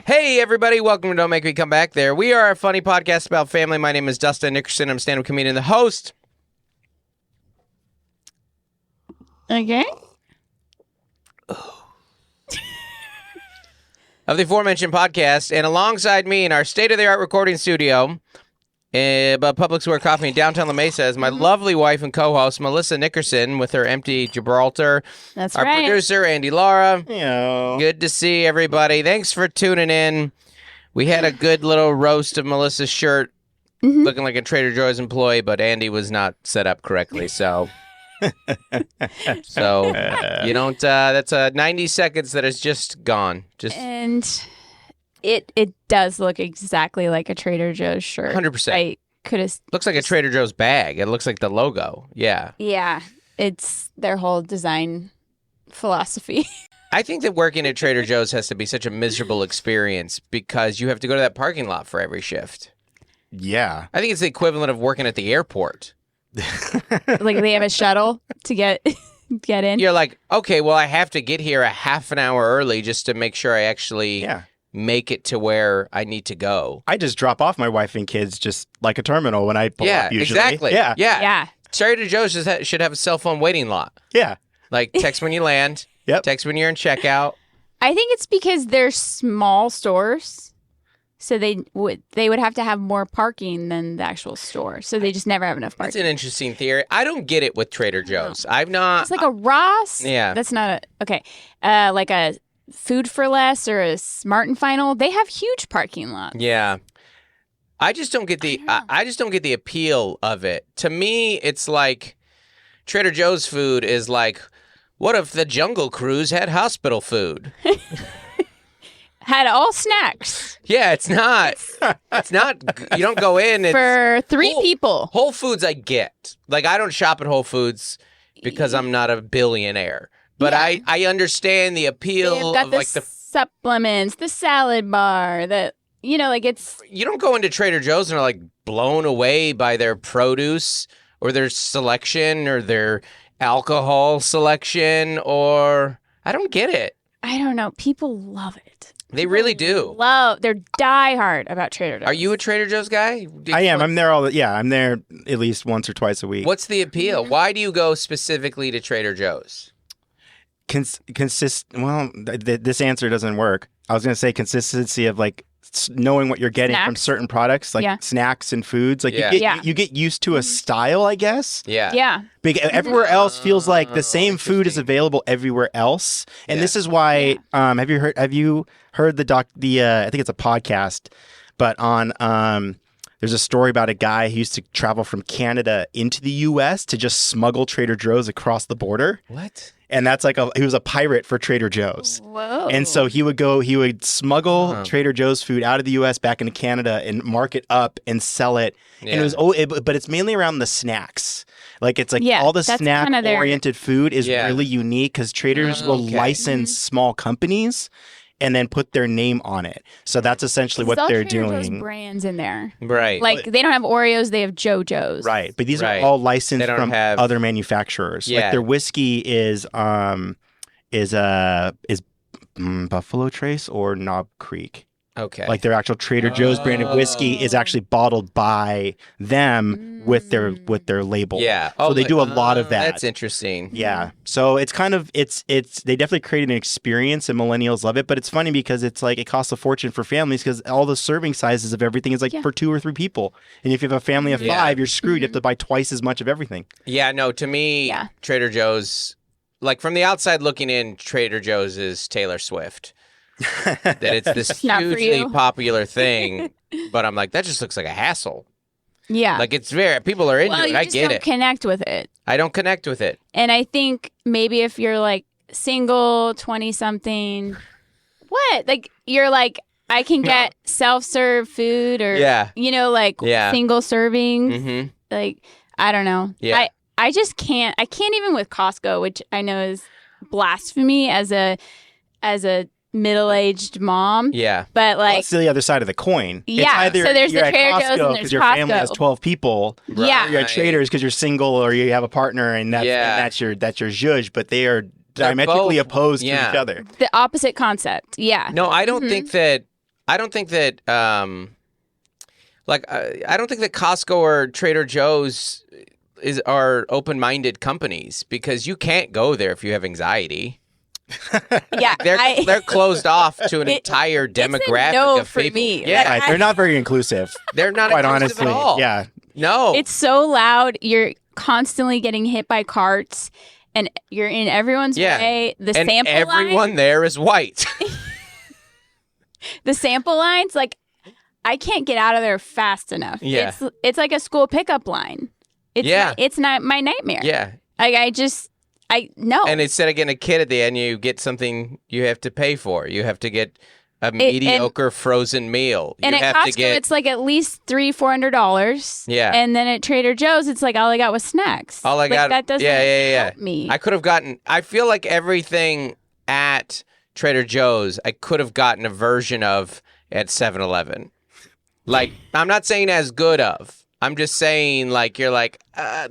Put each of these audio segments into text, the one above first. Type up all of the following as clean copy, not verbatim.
Hey, everybody. Welcome to Don't Make Me Come Back There. We are a funny podcast about family. My name is Dustin Nickerson. I'm a stand-up comedian and the host. Okay. Of the aforementioned podcast. And alongside me in our state-of-the-art recording studio, above Public Square Coffee in downtown La Mesa, is my lovely wife and co-host, Melissa Nickerson, with her empty Gibraltar. That's our right. producer, Andy Lara. Yo. Good to see everybody. Thanks for tuning in. We had a good little roast of Melissa's shirt, looking like a Trader Joe's employee, but Andy was not set up correctly, so... you don't, that's 90 seconds that is just gone. And it does look exactly like a Trader Joe's shirt. 100%. I could have... Looks like a Trader Joe's bag. It looks like the logo. Yeah. Yeah. It's their whole design philosophy. I think that working at Trader Joe's has to be such a miserable experience because you have to go to that parking lot for every shift. Yeah. I think it's the equivalent of working at the airport. Like they have a shuttle to get in. You're like, okay, well, I have to get here a half an hour early just to make sure I actually make it to where I need to go. I just drop off my wife and kids just like a terminal when I pull up usually. Exactly. Yeah. Trader Joe's should have a cell phone waiting lot. Yeah. Like text when you land, text when you're in checkout. I think it's because they're small stores. So they would have to have more parking than the actual store. So they just never have enough parking. That's an interesting theory. I don't get it with Trader Joe's. I've not. It's like a Ross. Yeah. That's not okay. Like a Food for Less or a Smart and Final. They have huge parking lots. Yeah. I just don't get the. I just don't get the appeal of it. To me, it's like Trader Joe's food is like, what if the Jungle Cruise had hospital food? Had all snacks. Yeah, it's not. It's not. You don't go in For three people. Whole Foods, I get. Like, I don't shop at Whole Foods because I'm not a billionaire. But I understand the appeal They've got of the like the supplements, the salad bar, like it's. You don't go into Trader Joe's and are like blown away by their produce or their selection or their alcohol selection, or I don't get it. I don't know. People love it. They really do. They're diehard about Trader Joe's. Are you a Trader Joe's guy? I am. I'm there I'm there at least once or twice a week. What's the appeal? Why do you go specifically to Trader Joe's? This answer doesn't work. I was going to say consistency of like knowing what you're getting from certain products, like snacks and foods. Like you get used to a style, I guess. Yeah. Yeah. Everywhere else feels like the same food is available everywhere else, and this is why. Have you heard I think it's a podcast, but on there's a story about a guy who used to travel from Canada into the U.S. to just smuggle Trader Joe's across the border. What? And that's like he was a pirate for Trader Joe's. Whoa. And so he would smuggle Trader Joe's food out of the U.S. back into Canada and mark it up and sell it. Yeah. And but it's mainly around the snacks. Like it's like all the snack oriented food is really unique because traders will license small companies and then put their name on it. So that's essentially what they're doing. There's brands in there. Right. Like they don't have Oreos, they have JoJo's. Right. But these are all licensed from other manufacturers. Yeah. Like their whiskey is Buffalo Trace or Knob Creek. Okay. Like their actual Trader Joe's branded whiskey is actually bottled by them with their label. Yeah. So they do a lot of that. That's interesting. Yeah. So it's kind of it's they definitely created an experience and millennials love it, but it's funny because it's like it costs a fortune for families because all the serving sizes of everything is like for 2 or 3 people. And if you have a family of 5, you're screwed. You have to buy twice as much of everything. Yeah, no, to me Trader Joe's, like from the outside looking in, Trader Joe's is Taylor Swift. That it's this hugely popular thing, but I'm like, that just looks like a hassle. Yeah. Like it's people are into it. I get it. Connect with it. I don't connect with it. And I think maybe if you're like single, 20-something, like you're like, I can get self-serve food or, single serving. Mm-hmm. Like, I don't know. Yeah. I just can't. I can't even with Costco, which I know is blasphemy as a middle-aged mom. Yeah. But like, it's the other side of the coin. Yeah. It's either so there's you're the Trader Joe's and there's because your family has Costco. 12 people. Right. Yeah. Or you're at Traders because you're single or you have a partner and that's your zhuzh. But they are diametrically opposed to each other. The opposite concept. Yeah. No, I don't think that I don't think that I don't think that Costco or Trader Joe's are open-minded companies, because you can't go there if you have anxiety. Yeah, they're closed off to an entire demographic of for people. Me. Yeah, like, they're not very inclusive. They're not quite inclusive honestly. at all. Yeah, no, it's so loud. You're constantly getting hit by carts, and you're in everyone's way. And everyone there is white. The sample lines, like, I can't get out of there fast enough. Yeah. It's like a school pickup line. It's not my nightmare. Yeah. I know. And instead of getting a kid at the end, you get something you have to pay for. You have to get a mediocre frozen meal. And at Costco, it's like at least $300-$400. Yeah. And then at Trader Joe's, it's like all I got was snacks. All I got. That doesn't help me. I could have gotten. I feel like everything at Trader Joe's, I could have gotten a version of at 7-Eleven. Like, I'm not saying as good of. I'm just saying, like, you're like,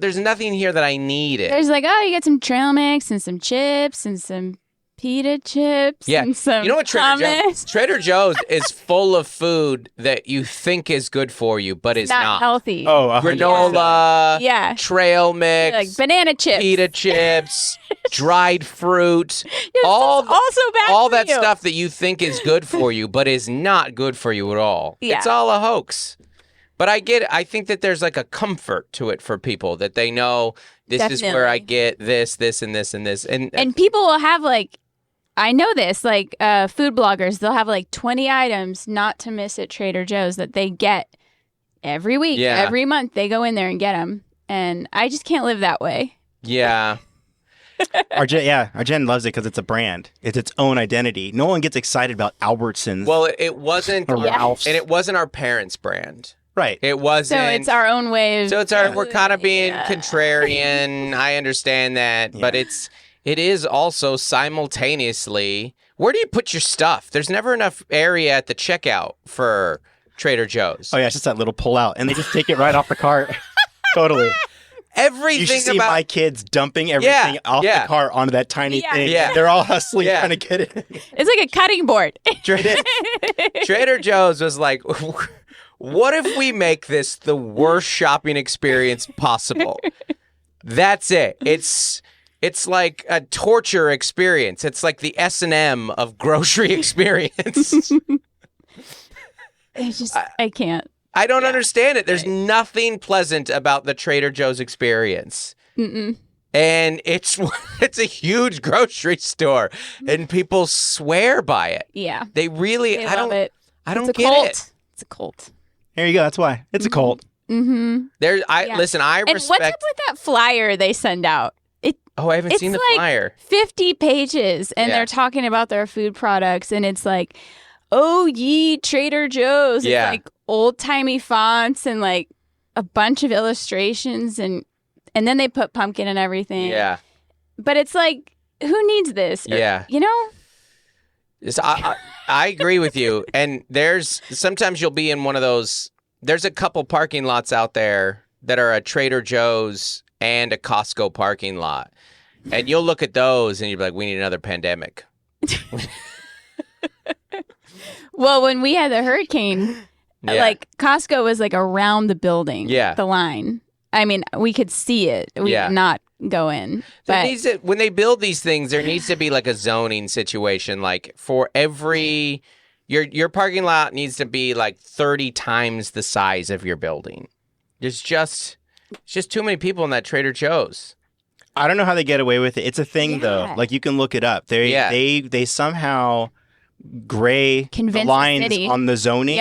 there's nothing here that I needed. There's like, you get some trail mix and some chips and some pita chips and some you know what Trader Joe's is full of food that you think is good for you, but it's not healthy. Oh, granola, trail mix, like banana chips, pita chips, dried fruit, also bad all for that you. stuff that you think is good for you, but is not good for you at all. Yeah. It's all a hoax. But I think that there's like a comfort to it for people, that they know this is where I get this, and this, and this. And people will have like, I know this, like food bloggers, they'll have like 20 items not to miss at Trader Joe's that they get every week, every month. They go in there and get them. And I just can't live that way. Yeah. Our Jen loves it because it's a brand. It's its own identity. No one gets excited about Albertsons. Well, it wasn't Ralph's. And it wasn't our parents' brand. Right. It wasn't. So it's our own way of... So we're kind of being contrarian. I understand that. Yeah. But it is also simultaneously, where do you put your stuff? There's never enough area at the checkout for Trader Joe's. Oh, yeah. It's just that little pull out. And they just take it right off the cart. Totally. Everything you should see my kids dumping everything off the cart onto that tiny thing. Yeah. They're all hustling trying to get it. It's like a cutting board. Trader Joe's was like... What if we make this the worst shopping experience possible? That's it. It's like a torture experience. It's like the S&M of grocery experience. It's just, I can't. I don't understand it. There's nothing pleasant about the Trader Joe's experience. Mm-mm. And it's a huge grocery store, and people swear by it. Yeah. They really, I don't get it. It's a cult. There you go. That's why. It's a cult. Mm-hmm. Listen, I respect... And what's up with that flyer they send out? I haven't seen the flyer. 50 pages, and they're talking about their food products, and it's like, oh, ye Trader Joe's. Yeah. It's like old-timey fonts and like a bunch of illustrations, and then they put pumpkin and everything. Yeah. But it's like, who needs this? Yeah. You know? I agree with you. And sometimes you'll be in one of those, there's a couple parking lots out there that are a Trader Joe's and a Costco parking lot. And you'll look at those and you'll be like, we need another pandemic. Well, when we had the hurricane, like Costco was like around the building, the line. I mean, we could see it. We did not go in. But when they build these things, there needs to be like a zoning situation. Like for every, your parking lot needs to be like 30 times the size of your building. It's just too many people in that Trader Joe's. I don't know how they get away with it. It's a thing though. Like you can look it up. They somehow gray the lines on the zoning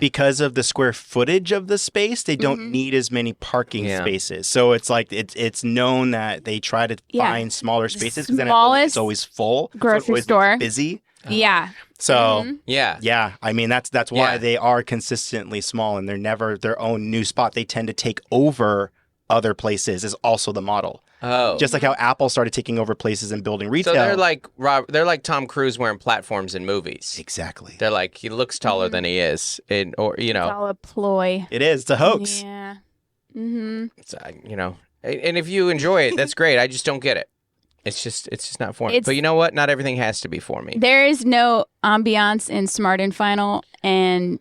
because of the square footage of the space. They don't need as many parking spaces, so it's like it's known that they try to find smaller spaces because then it's always full, grocery store busy. So I mean that's why they are consistently small, and they're never their own new spot. They tend to take over other places is also the model. Oh. Just like how Apple started taking over places and building retail. So they're like Tom Cruise wearing platforms in movies. Exactly. They're like, he looks taller than he is. It's all a ploy. It is. It's a hoax. Yeah. Mm-hmm. It's, and if you enjoy it, that's great. I just don't get it. It's just not for me. But you know what? Not everything has to be for me. There is no ambiance in Smart and Final, and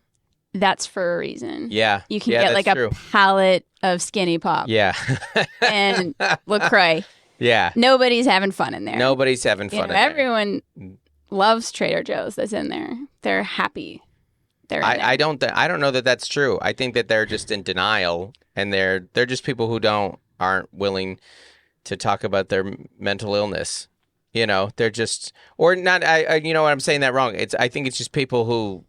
that's for a reason. Yeah. You can get like a pallet of Skinny Pop. Yeah. And LaCroix. Yeah. Nobody's having fun in there. Nobody's having fun in there. Everyone loves Trader Joe's that's in there. They're happy. I don't know that that's true. I think that they're just in denial, and they're just people who aren't willing to talk about their mental illness. You know, they're just, or not. You know what, I'm saying that wrong. I think it's just people who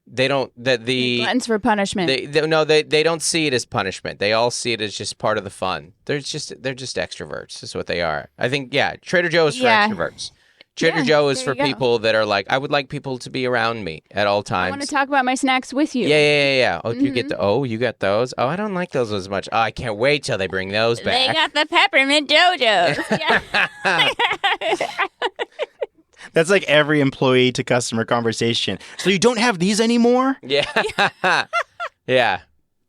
they don't the gluttons for punishment. They don't see it as punishment. They all see it as just part of the fun. They're just extroverts. Is what they are. I think Trader Joe is for extroverts. Trader Joe is for people that are like, I would like people to be around me at all times. I want to talk about my snacks with you. Yeah. Oh, you get you got those? Oh, I don't like those as much. Oh, I can't wait till they bring those back. They got the peppermint JoJo's. That's like every employee to customer conversation. So you don't have these anymore? Yeah. Yeah.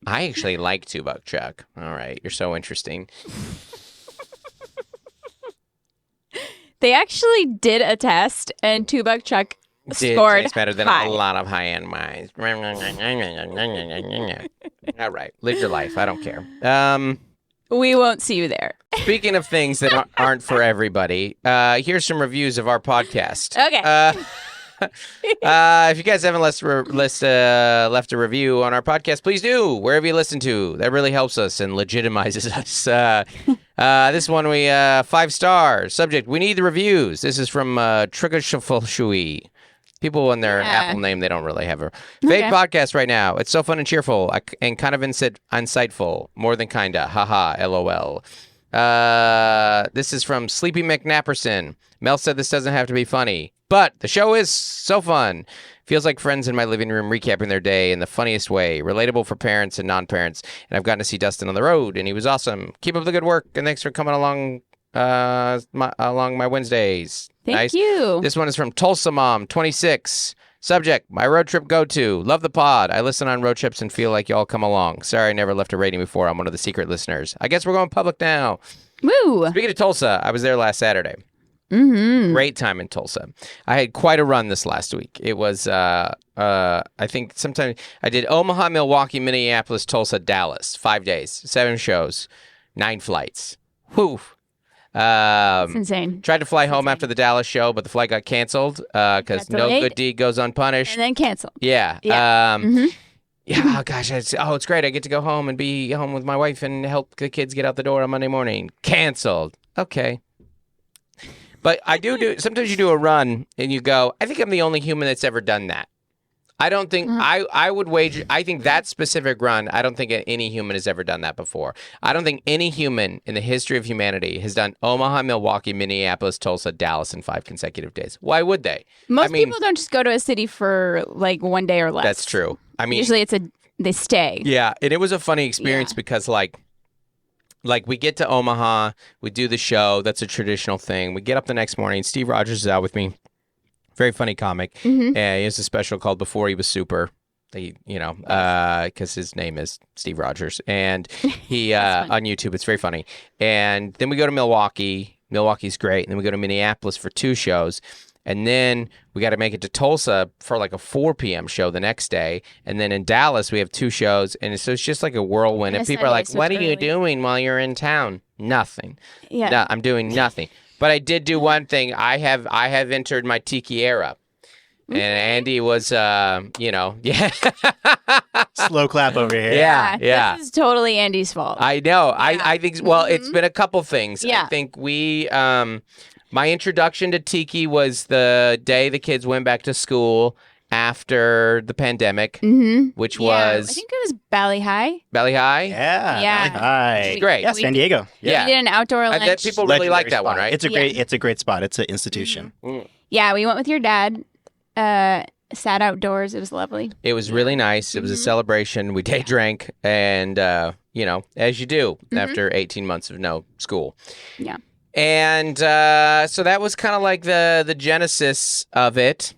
I actually like 2 Buck Chuck. All right. You're so interesting. They actually did a test, and 2 Buck Chuck scored taste better than a lot of high-end wines. All right. Live your life. I don't care. We won't see you there. Speaking of things that aren't for everybody, here's some reviews of our podcast. Okay. If you guys haven't left a review on our podcast, please do. Wherever you listen to, that really helps us and legitimizes us. This one, we 5 stars. Subject: we need the reviews. This is from Triggershuffleshui. People in their Apple name, they don't really have a fake podcast right now. It's so fun and cheerful and kind of insightful. More than kinda. Haha. LOL. This is from Sleepy McNapperson. Mel said this doesn't have to be funny, but the show is so fun. Feels like friends in my living room recapping their day in the funniest way. Relatable for parents and non-parents. And I've gotten to see Dustin on the road, and he was awesome. Keep up the good work, and thanks for coming along my Wednesdays. Thank you. This one is from Tulsa Mom, 26. Subject: my road trip go-to. Love the pod. I listen on road trips and feel like y'all come along. Sorry I never left a rating before. I'm one of the secret listeners. I guess we're going public now. Woo! Speaking of Tulsa, I was there last Saturday. Mm-hmm. Great time in Tulsa. I had quite a run this last week. It was, I think sometime I did Omaha, Milwaukee, Minneapolis, Tulsa, Dallas. 5 days, 7 shows, 9 flights. Whew. It's insane. Tried to fly home after the Dallas show, but the flight got canceled because no good deed goes unpunished. And then canceled. Yeah. Yeah. Oh, gosh. It's great. I get to go home and be home with my wife and help the kids get out the door on Monday morning. Canceled. Okay. But I do sometimes you do a run and you go, I think I'm the only human that's ever done that. I don't think I would wager. I think that specific run, I don't think any human has ever done that before. I don't think any human in the history of humanity has done Omaha, Milwaukee, Minneapolis, Tulsa, Dallas in 5 consecutive days. Why would they? Most people don't just go to a city for like 1 day or less. That's true. I mean, usually they stay. Yeah, and it was a funny experience because like we get to Omaha, we do the show. That's a traditional thing. We get up the next morning. Steve Rogers is out with me. Very funny comic. Mm-hmm. He has a special called Before He Was Super. Because his name is Steve Rogers. And he on YouTube, it's very funny. And then we go to Milwaukee. Milwaukee's great. And then we go to Minneapolis for 2 shows. And then we got to make it to Tulsa for like a 4 p.m. show the next day. And then in Dallas, we have 2 shows. And so it's just like a whirlwind. And people are like, what are you doing while you're in town? Nothing. Yeah. No, I'm doing nothing. But I did do one thing. I have entered my tiki era. And Andy was, yeah. Slow clap over here. Yeah. This is totally Andy's fault. I know. Yeah. I think, well, it's been a couple things. Yeah. I think my introduction to tiki was the day the kids went back to school after the pandemic, which was... I think it was Valley High. Valley High? Yeah. Valley High. It's great. Yeah, San Diego. Yeah. We did an outdoor lunch. I bet people really like that spot. one, right? It's a great spot. It's an institution. Mm-hmm. Yeah, we went with your dad. Sat outdoors. It was lovely. It was really nice. It was a celebration. We day drank and, as you do after 18 months of no school. Yeah. And so that was kind of like the genesis of it.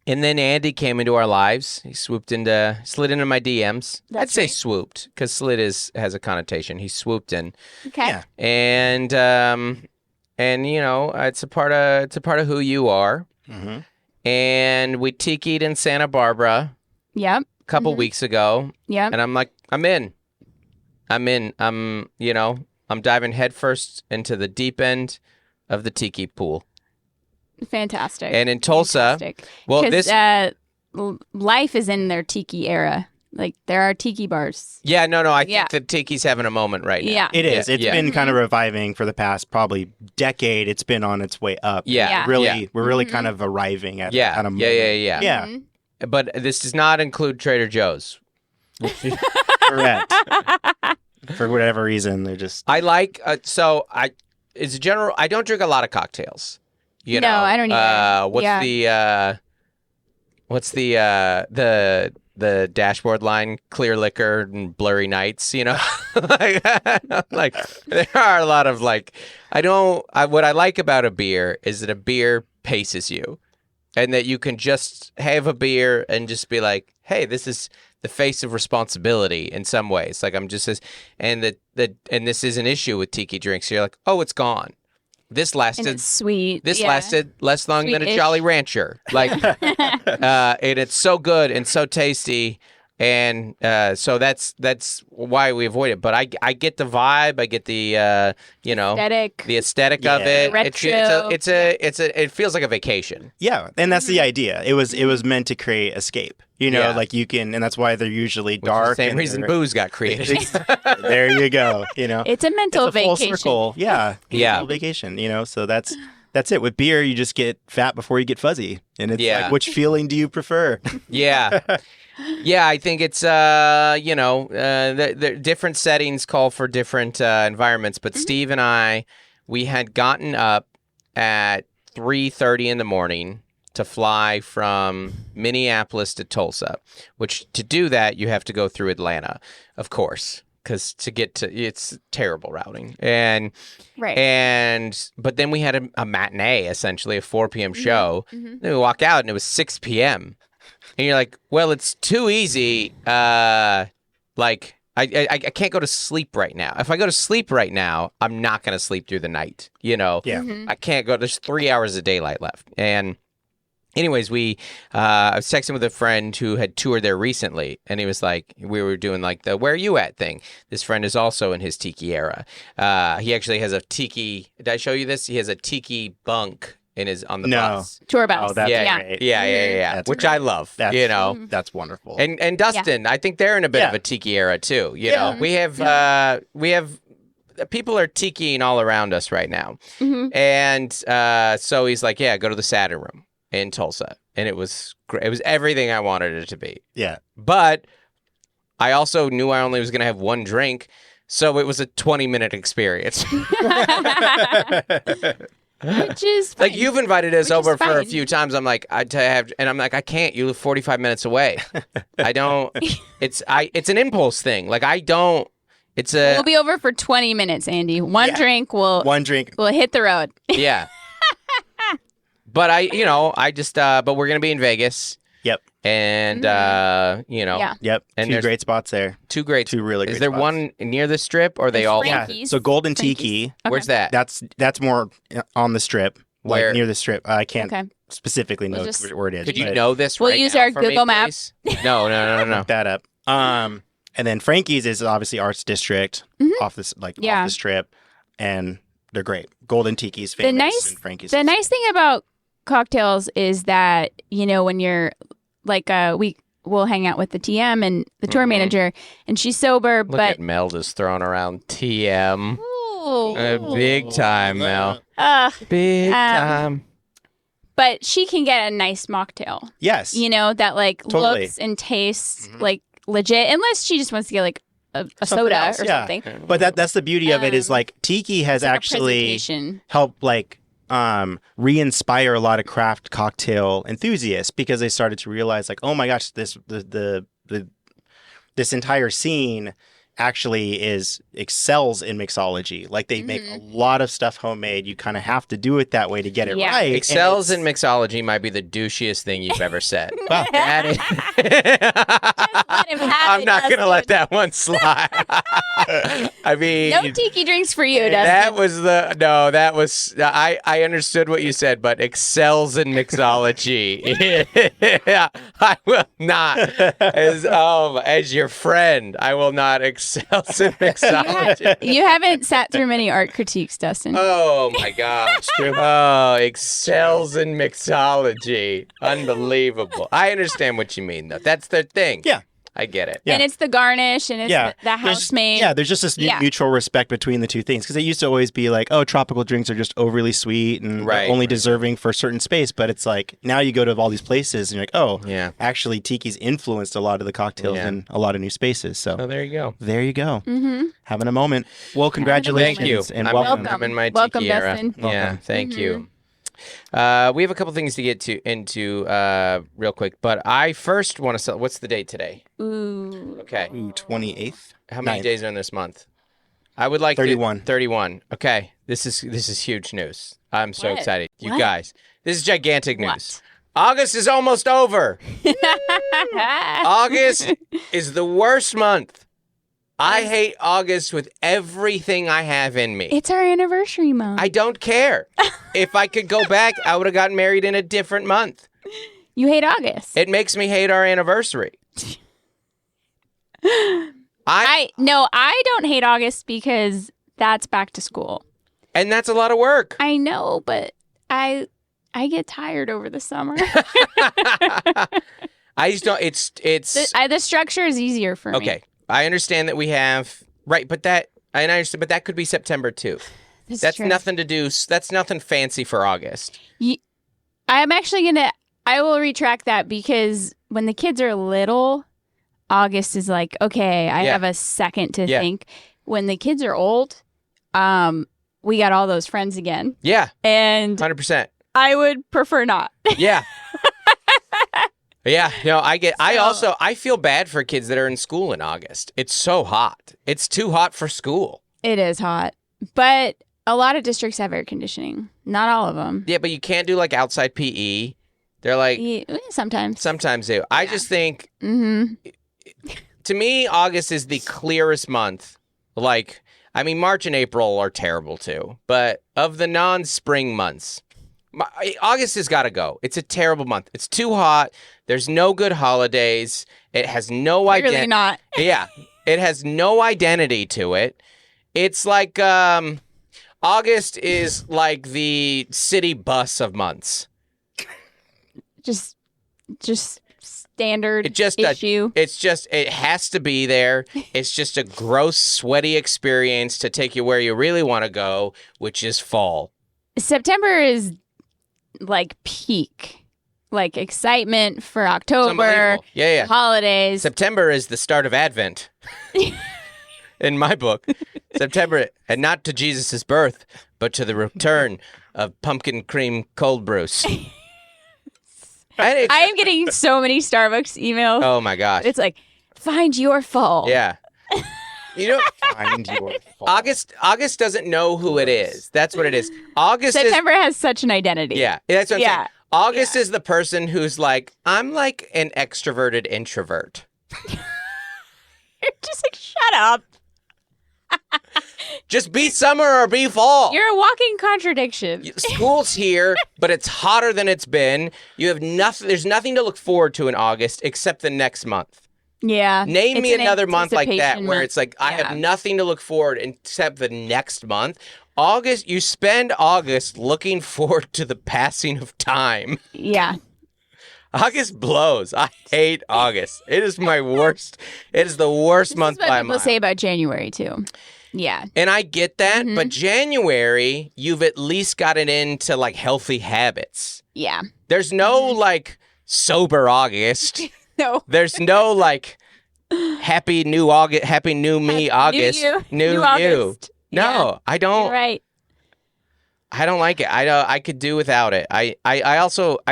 And then Andy came into our lives. He slid into my DMs. I'd say swooped because slid has a connotation. He swooped in. Okay. Yeah. And and it's a part of who you are. Mm-hmm. And we tiki'd in Santa Barbara. Yep. A couple weeks ago. Yep. And I'm like, I'm in. I'm diving headfirst into the deep end of the tiki pool. Fantastic. And in Tulsa, life is in their tiki era. Like, there are tiki bars. Yeah, no, I think the tiki's having a moment right now. Yeah. It is. It's been kind of reviving for the past probably decade. It's been on its way up. Yeah. We're really kind of arriving at that kind of moment. Yeah. Mm-hmm. But this does not include Trader Joe's. Correct. For whatever reason, they're just... I like... I don't drink a lot of cocktails. No, I don't either. What's the dashboard line? Clear liquor and blurry nights, like there are a lot of what I like about a beer is that a beer paces you, and that you can just have a beer and just be like, hey, this is the face of responsibility in some ways. Like, I'm just and this is an issue with tiki drinks. So you're like, oh, it's gone. This lasted and it's sweet. This lasted less long than a Jolly Rancher. Like, and it's so good and so tasty, and so that's why we avoid it. But I get the vibe. I get the aesthetic of it. Retro. It feels like a vacation. Yeah, and that's the idea. It was meant to create escape. Like you can, and that's why they're usually dark. Same reason booze got created. There you go. It's a mental vacation. Full circle. Yeah. Yeah. Full vacation. So that's it. With beer, you just get fat before you get fuzzy, and it's like, which feeling do you prefer? Yeah. Yeah, I think it's the different settings call for different environments. But Steve and I, we had gotten up at 3:30 in the morning to fly from Minneapolis to Tulsa, which to do that, you have to go through Atlanta, of course, because it's terrible routing. And but then we had a matinee, essentially a 4 p.m. show. Mm-hmm. Then we walk out and it was 6 p.m. And you're like, well, it's too easy. I can't go to sleep right now. If I go to sleep right now, I'm not going to sleep through the night. Yeah. Mm-hmm. I can't go. There's 3 hours of daylight left. And anyways, I was texting with a friend who had toured there recently, and he was like, we were doing like the "where are you at" thing. This friend is also in his tiki era. He actually has a tiki. Did I show you this? He has a tiki bunk on the bus. Tour bus. Oh, that's great. Yeah. That's which great. I love. That's wonderful. And Dustin, I think they're in a bit of a tiki era too. We have people are tikiing all around us right now. Mm-hmm. And so he's like, yeah, go to the Saturn Room in Tulsa. And it was great. It was everything I wanted it to be. Yeah. But I also knew I only was going to have one drink, so it was a 20-minute experience. Which is fine. Like, you've invited us over for a few times. I'm like, I can't. You live 45 minutes away. I don't. It's an impulse thing. Like, I don't. We'll be over for 20 minutes, Andy. One drink will hit the road. Yeah. But but we're gonna be in Vegas. Yep. And Yep. And two great spots there. Two really great spots. Is there one near the Strip, or are they all? Frankie's. Yeah. So Golden Tiki. Okay. Where's that? That's more on the Strip. Where? Like near the Strip. I can't specifically know where it is. Could you know this? We'll use our Google Maps. No. Look that up. And then Frankie's is obviously Arts District off the Strip, and they're great. Golden Tiki's famous. And Frankie's. The nice thing about cocktails is that when you're like we'll hang out with the TM and the tour manager, and she's sober. Look at Mel just throwing around TM. Big time, Mel. Big time. But she can get a nice mocktail. Yes. That totally looks and tastes like legit, unless she just wants to get like a soda or something. But that's the beauty of it is like Tiki has actually helped re-inspire a lot of craft cocktail enthusiasts, because they started to realize like, oh my gosh, this entire scene actually excels in mixology. Like they make a lot of stuff homemade. You kind of have to do it that way to get it right. Excels in mixology might be the douchiest thing you've ever said. Wow. That is... I'm not going to let that one slide. I mean, no tiki drinks for you, Dustin. That was I understood what you said, but excels in mixology. I will not, as your friend, I will not excel in mixology. You haven't sat through many art critiques, Dustin. Oh my gosh. Oh, excels in mixology. Unbelievable. I understand what you mean, though. That's their thing. Yeah. I get it. Yeah. And it's the garnish and it's the house-made. Yeah, there's just this mutual respect between the two things. Because it used to always be like, oh, tropical drinks are just overly sweet and only deserving for a certain space. But it's like, now you go to all these places and you're like, oh, actually Tiki's influenced a lot of the cocktails in a lot of new spaces. So there you go. There you go. Having a moment. Well, congratulations. Thank you. And welcome. I'm in my Tiki era. Dustin. Yeah, thank you. We have a couple things to get into real quick, but I first want to what's the date today? Ooh. Okay. 28th. How many days are in this month? I would like 31. 31. Okay. This is huge news. I'm so excited. You guys, this is gigantic news. August is almost over. August is the worst month. I hate August with everything I have in me. It's our anniversary month. I don't care. If I could go back, I would have gotten married in a different month. You hate August. It makes me hate our anniversary. I don't hate August because that's back to school. And that's a lot of work. I know, but I get tired over the summer. I just don't. It's the structure is easier for me. Okay. I understand that we have but that I understand, but that could be September too. That's true. Nothing to do. That's nothing fancy for August. I will retract that because when the kids are little, August is like, okay, I have a second to think. When the kids are old, we got all those friends again. Yeah, and 100%. I would prefer not. Yeah. Yeah, no, I get. I feel bad for kids that are in school in August. It's so hot. It's too hot for school. It is hot, but a lot of districts have air conditioning. Not all of them. Yeah, but you can't do like outside PE. They're like sometimes. Sometimes they. I just think. To me, August is the clearest month. Like, I mean, March and April are terrible too. But of the non-spring months, August has got to go. It's a terrible month. It's too hot. There's no good holidays. It has no identity. Really not. Yeah. It has no identity to it. It's like August is like the city bus of months. Just standard issue. It has to be there. It's just a gross, sweaty experience to take you where you really want to go, which is fall. September is like peak, like excitement for October, holidays. September is the start of Advent. In my book, September, and not to Jesus' birth, but to the return of pumpkin cream cold brews. I am getting so many Starbucks emails. Oh my gosh. It's like, find your fall. Yeah. You know, find your fall. August doesn't know who it is. That's what it is. September has such an identity. Yeah, that's what I'm saying. August is the person who's like, I'm like an extroverted introvert. You're just like, shut up. Just be summer or be fall. You're a walking contradiction. School's here, but it's hotter than it's been. You have nothing. There's nothing to look forward to in August except the next month. Yeah. Name me another month like that where it's like, I have nothing to look forward except the next month. August, you spend August looking forward to the passing of time. Yeah. August blows. I hate August. It is my worst. It is the worst month by a mile. People say about January too. Yeah. And I get that, but January, you've at least gotten into like healthy habits. Yeah. There's no like sober August. No. There's no like happy new August, happy new me August, new August. No, yeah. I don't. You're right. I don't like it. I could do without it. I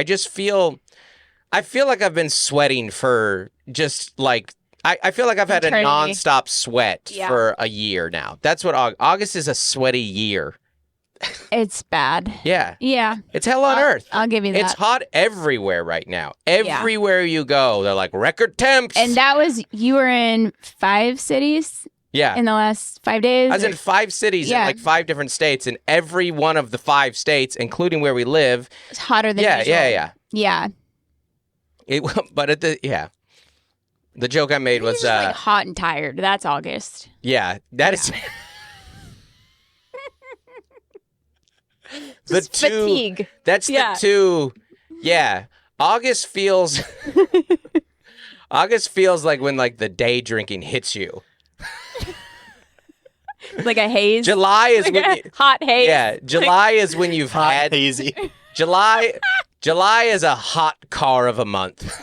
just feel like I've been sweating for just like I feel like I've had a nonstop sweat for a year now. That's what August is, a sweaty year. It's bad. Yeah. Yeah. It's hell on earth. I'll give you that. It's hot everywhere right now. Everywhere you go, they're like record temps. And you were in 5 cities? Yeah. In the last 5 days? I was in 5 cities in like 5 different states, and every one of the 5 states, including where we live, it's hotter than usual. Yeah. The joke I made was like hot and tired. That's August. Yeah, that is fatigue. That's the 2. Yeah. August feels like when like the day drinking hits you. Like a haze. July is when hot haze. Yeah, July is when you've had hazy. July is a hot car of a month.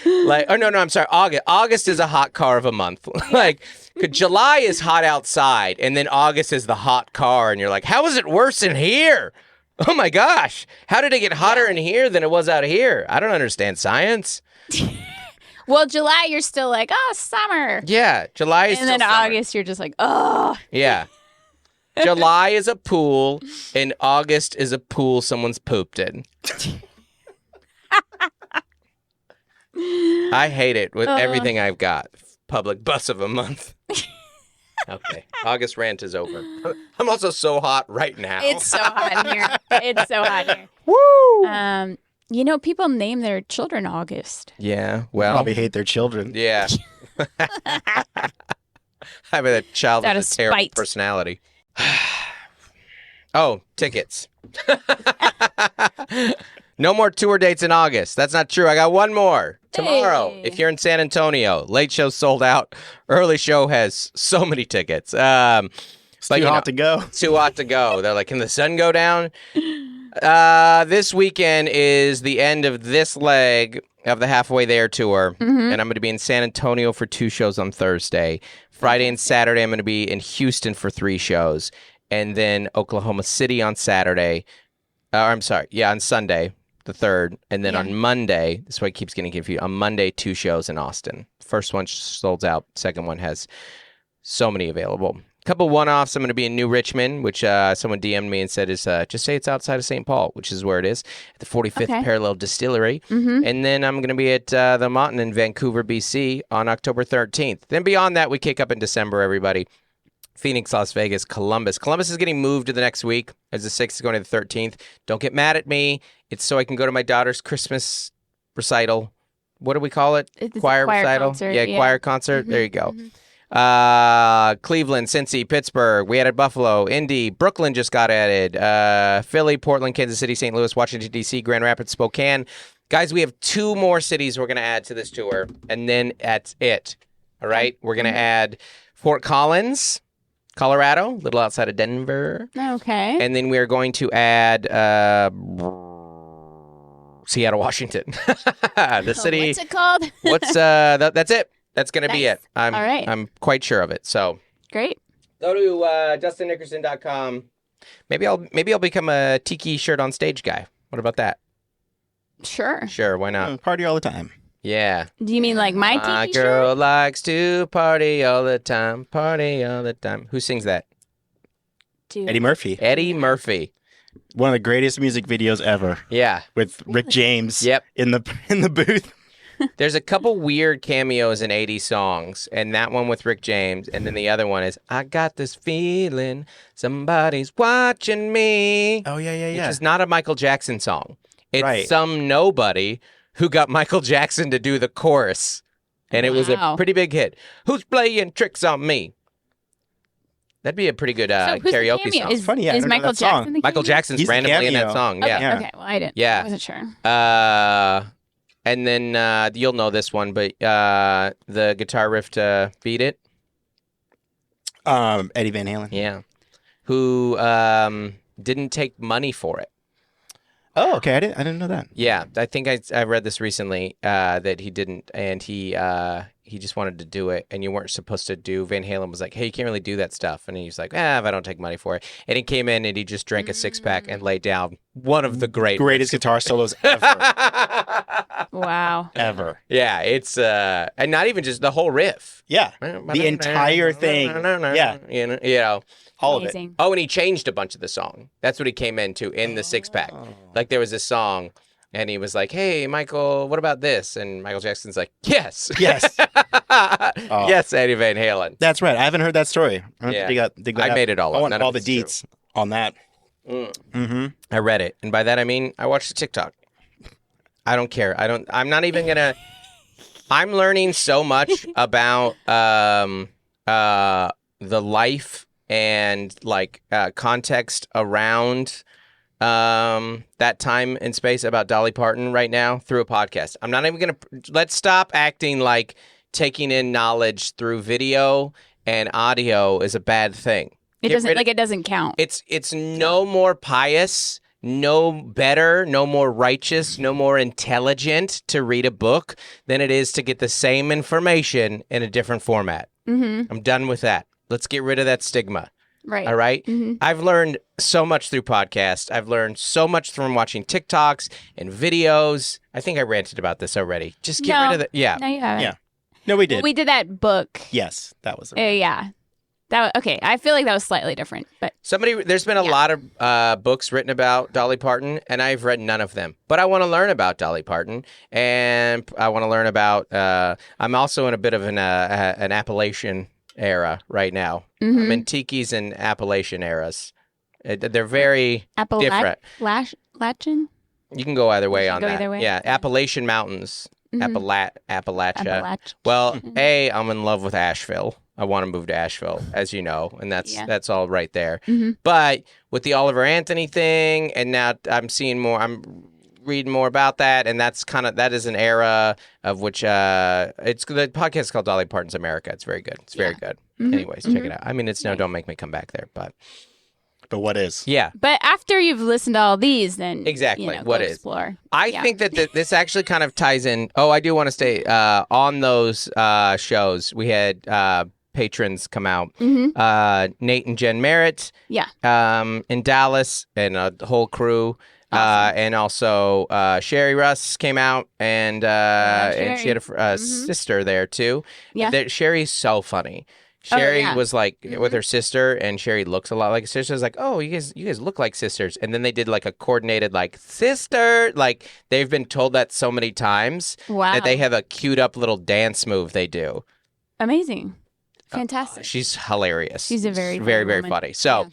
I'm sorry. August is a hot car of a month. Like, July is hot outside, and then August is the hot car, and you're like, how is it worse in here? Oh my gosh. How did it get hotter in here than it was out here? I don't understand science. Well, July, you're still like, oh, summer. Yeah, July is and still then summer. August, you're just like, oh. Yeah. July is a pool, and August is a pool someone's pooped in. I hate it with everything I've got. Public bus of a month. Okay. August rant is over. I'm also so hot right now. It's so hot in here. It's so hot in here. Woo! You know, people name their children August. Yeah, well. Probably hate their children. Yeah. I mean, a child with a terrible personality. Oh, tickets. No more tour dates in August. That's not true. I got one more. Tomorrow, if you're in San Antonio, late show sold out. Early show has so many tickets. It's too hot to go. Too hot to go. They're like, can the sun go down? This weekend is the end of this leg of the Halfway There tour, and I'm going to be in San Antonio for 2 shows on Thursday. Friday and Saturday, I'm going to be in Houston for 3 shows, and then Oklahoma City on Saturday. On Sunday, the 3rd, and then on Monday, this is why it keeps getting confused, on Monday, 2 shows in Austin. First one sold out. Second one has so many available. Couple one-offs. I'm going to be in New Richmond, which someone DM'd me and said is just say it's outside of St. Paul, which is where it is, at the 45th Parallel Distillery. And then I'm going to be at the Mountain in Vancouver, BC on October 13th. Then beyond that, we kick up in December, everybody. Phoenix, Las Vegas, Columbus. Columbus is getting moved to the next week as the 6th is going to the 13th. Don't get mad at me. It's so I can go to my daughter's Christmas recital. What do we call it? It's choir recital? Concert, choir concert. There you go. Cleveland, Cincy, Pittsburgh. We added Buffalo, Indy, Brooklyn just got added. Philly, Portland, Kansas City, St. Louis, Washington, D.C., Grand Rapids, Spokane. Guys, we have 2 more cities we're going to add to this tour, and then that's it. All right? We're going to add Fort Collins, Colorado, a little outside of Denver. Okay. And then we're going to add Seattle, Washington. The city. What's it called? That's it. That's going to be it. All right. I'm quite sure of it. So great. Go to DustinNickerson.com. Maybe I'll become a tiki shirt on stage guy. What about that? Sure. Sure, why not? Party all the time. Yeah. Do you mean like my tiki My shirt? girl likes to party all the time. Party all the time. Who sings that? Dude. Eddie Murphy. Eddie Murphy. One of the greatest music videos ever. Yeah. With Rick James. Yep. In the booth. There's a couple weird cameos in 80 songs, and that one with Rick James, and then the other one is, I got this feeling somebody's watching me. Oh, yeah. Which is not a Michael Jackson song. It's some nobody who got Michael Jackson to do the chorus, and it was a pretty big hit. Who's playing tricks on me? That'd be a pretty good karaoke song. Is funny, is Michael Jackson the Michael Jackson's He's randomly in that song. Okay, Yeah. okay. Well, I didn't. Yeah. I wasn't sure. And then you'll know this one, but the guitar riff to Beat It. Eddie Van Halen. Yeah. Who didn't take money for it. Oh, okay. I didn't know that. Yeah, I think I read this recently that he didn't, and he he just wanted to do it, and you weren't supposed to do. Van Halen was like, hey, you can't really do that stuff, and he's like, if I don't take money for it, and he came in and he just drank a 6-pack and laid down one of the greatest guitar solos ever. Wow, ever. Yeah, it's and not even just the whole riff. Yeah, the entire thing. Yeah, you know. All Amazing. Of it. Oh, and he changed a bunch of the song. That's what he came into in the 6-pack. Like there was this song, and he was like, "Hey, Michael, what about this?" And Michael Jackson's like, "Yes, yes, yes, Eddie Van Halen." That's right. I haven't heard that story. I made it all up. I want all the deets on that. I read it, and by that I mean I watched the TikTok. I don't care. I'm not even gonna. I'm learning so much about the life and like context around that time and space about Dolly Parton right now through a podcast. I'm not even gonna. Let's stop acting like taking in knowledge through video and audio is a bad thing. It doesn't count. It's no more pious, no better, no more righteous, no more intelligent to read a book than it is to get the same information in a different format. Mm-hmm. I'm done with that. Let's get rid of that stigma. Right. All right? Mm-hmm. I've learned so much through podcasts. I've learned so much from watching TikToks and videos. I think I ranted about this already. Just get rid of the... Yeah. No, you haven't. Yeah. No, we did. Well, we did that book. Yes, that was... Yeah. Okay, I feel like that was slightly different, but there's been a lot of books written about Dolly Parton, and I've read none of them. But I want to learn about Dolly Parton, and I want to learn about. I'm also in a bit of an Appalachian era right now. Mm-hmm. I'm in Tiki's and Appalachian eras. They're very different. Appalachian? You can go either way on that. Either way. Yeah, Appalachian Mountains, Mm-hmm. Appalachia. Well, I'm in love with Asheville. I want to move to Asheville, as you know, and that's all right there. Mm-hmm. But with the Oliver Anthony thing, and now I'm reading more about that, and that is an era of which the podcast is called Dolly Parton's America. It's very good. It's very good. Mm-hmm. Anyways, check it out. I mean, it's no Don't Make Me Come Back There, but what is? Yeah. But after you've listened to all these, then exactly what is? Explore. I think that this actually kind of ties in. Oh, I do want to stay on those shows. We had patrons come out. Mm-hmm. Nate and Jen Merritt. Yeah. In Dallas, and a whole crew. Awesome. And also Sherry Russ came out, and she had a sister there too. Yeah. Sherry's so funny. Sherry was like with her sister, and Sherry looks a lot like a sister. I was like, oh, you guys look like sisters. And then they did like a coordinated like sister. Like they've been told that so many times that they have a queued up little dance move they do. Amazing. Fantastic. She's hilarious. She's a very funny. So,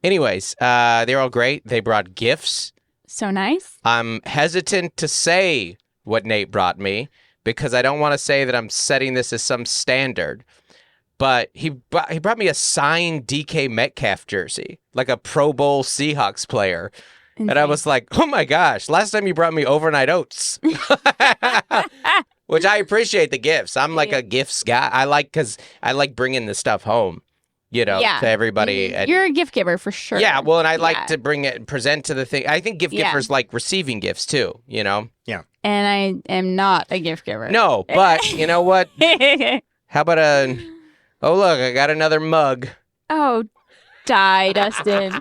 anyways, they're all great. They brought gifts. So nice. I'm hesitant to say what Nate brought me because I don't want to say that I'm setting this as some standard. But he brought me a signed DK Metcalf jersey, like a Pro Bowl Seahawks player. Insane. And I was like, oh my gosh, last time you brought me overnight oats. Which I appreciate the gifts. I'm like a gifts guy. Because I like bringing the stuff home, to everybody. And, you're a gift giver for sure. Yeah, well, and I like to bring it and present to the thing. I think gift givers like receiving gifts too, Yeah. And I am not a gift giver. No, but you know what? How about oh, look, I got another mug. Oh, die, Dustin.